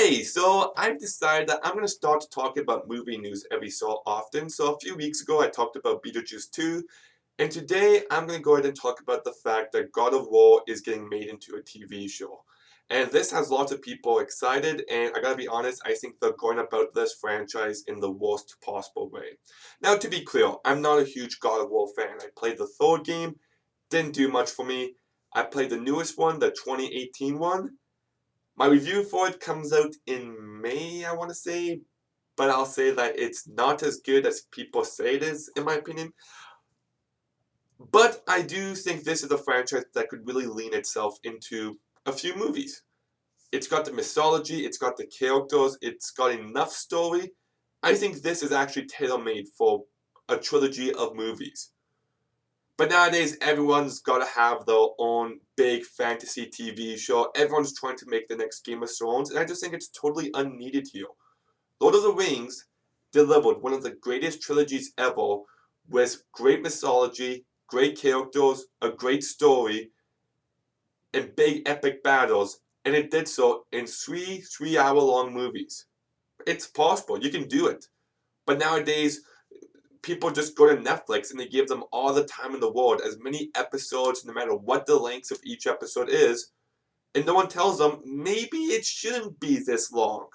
Hey, so I've decided that I'm going to start talking about movie news every so often. So a few weeks ago I talked about Beetlejuice 2, and today I'm going to go ahead and talk about the fact that God of War is getting made into a TV show. And this has lots of people excited, and I gotta be honest, I think they're going about this franchise in the worst possible way. Now, to be clear, I'm not a huge God of War fan. I played the third game, didn't do much for me. I played the newest one, the 2018 one. My review for it comes out in May, I want to say, but I'll say that it's not as good as people say it is, in my opinion. But I do think this is a franchise that could really lean itself into a few movies. It's got the mythology, it's got the characters, it's got enough story. I think this is actually tailor-made for a trilogy of movies. But nowadays, everyone's got to have their own big fantasy TV show. Everyone's trying to make the next Game of Thrones, and I just think it's totally unneeded here. Lord of the Rings delivered one of the greatest trilogies ever with great mythology, great characters, a great story, and big epic battles, and it did so in three-hour-long movies. It's possible. You can do it. But nowadays, people just go to Netflix and they give them all the time in the world, as many episodes, no matter what the length of each episode is, and no one tells them maybe it shouldn't be this long.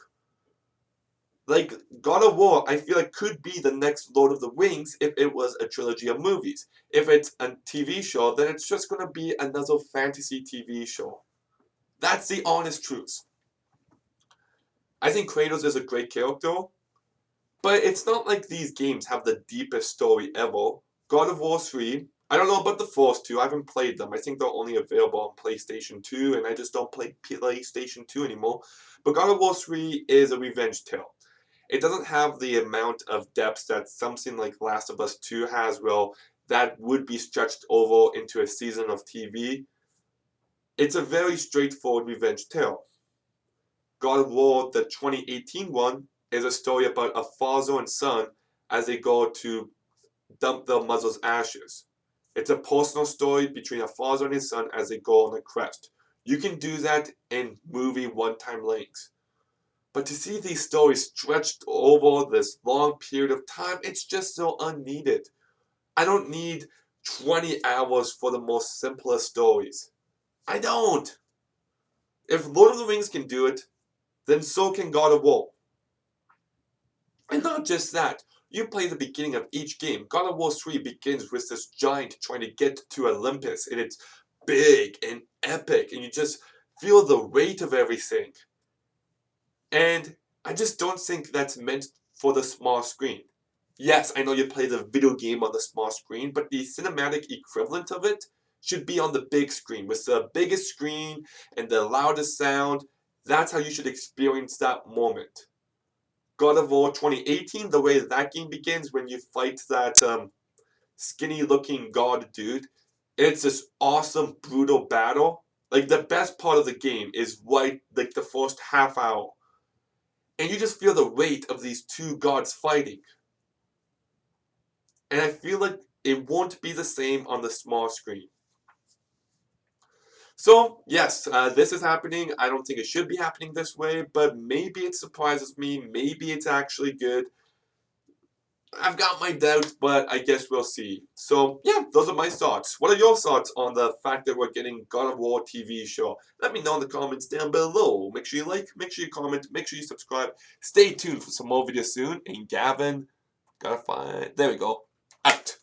Like, God of War, I feel like could be the next Lord of the Rings if it was a trilogy of movies. If it's a TV show, then it's just going to be another fantasy TV show. That's the honest truth. I think Kratos is a great character, but it's not like these games have the deepest story ever. God of War 3, I don't know about the first two, I haven't played them. I think they're only available on PlayStation 2, and I just don't play PlayStation 2 anymore. But God of War 3 is a revenge tale. It doesn't have the amount of depth that something like Last of Us 2 has, well, that would be stretched over into a season of TV. It's a very straightforward revenge tale. God of War, the 2018 one, is a story about a father and son as they go to dump their mother's ashes. It's a personal story between a father and his son as they go on a quest. You can do that in movie one-time lengths. But to see these stories stretched over this long period of time, it's just so unneeded. I don't need 20 hours for the most simplest stories. I don't. If Lord of the Rings can do it, then so can God of War. And not just that, you play the beginning of each game. God of War 3 begins with this giant trying to get to Olympus, and it's big and epic, and you just feel the weight of everything. And I just don't think that's meant for the small screen. Yes, I know you play the video game on the small screen, but the cinematic equivalent of it should be on the big screen, with the biggest screen and the loudest sound. That's how you should experience that moment. God of War 2018, the way that game begins when you fight that skinny looking god dude, it's this awesome brutal battle. Like the best part of the game is right like the first half hour. And you just feel the weight of these two gods fighting. And I feel like it won't be the same on the small screen. So, yes, this is happening. I don't think it should be happening this way, but maybe it surprises me. Maybe it's actually good. I've got my doubts, but I guess we'll see. So, yeah, those are my thoughts. What are your thoughts on the fact that we're getting God of War TV show? Let me know in the comments down below. Make sure you like, make sure you comment, make sure you subscribe. Stay tuned for some more videos soon. And Gavin, gotta find... There we go. Out.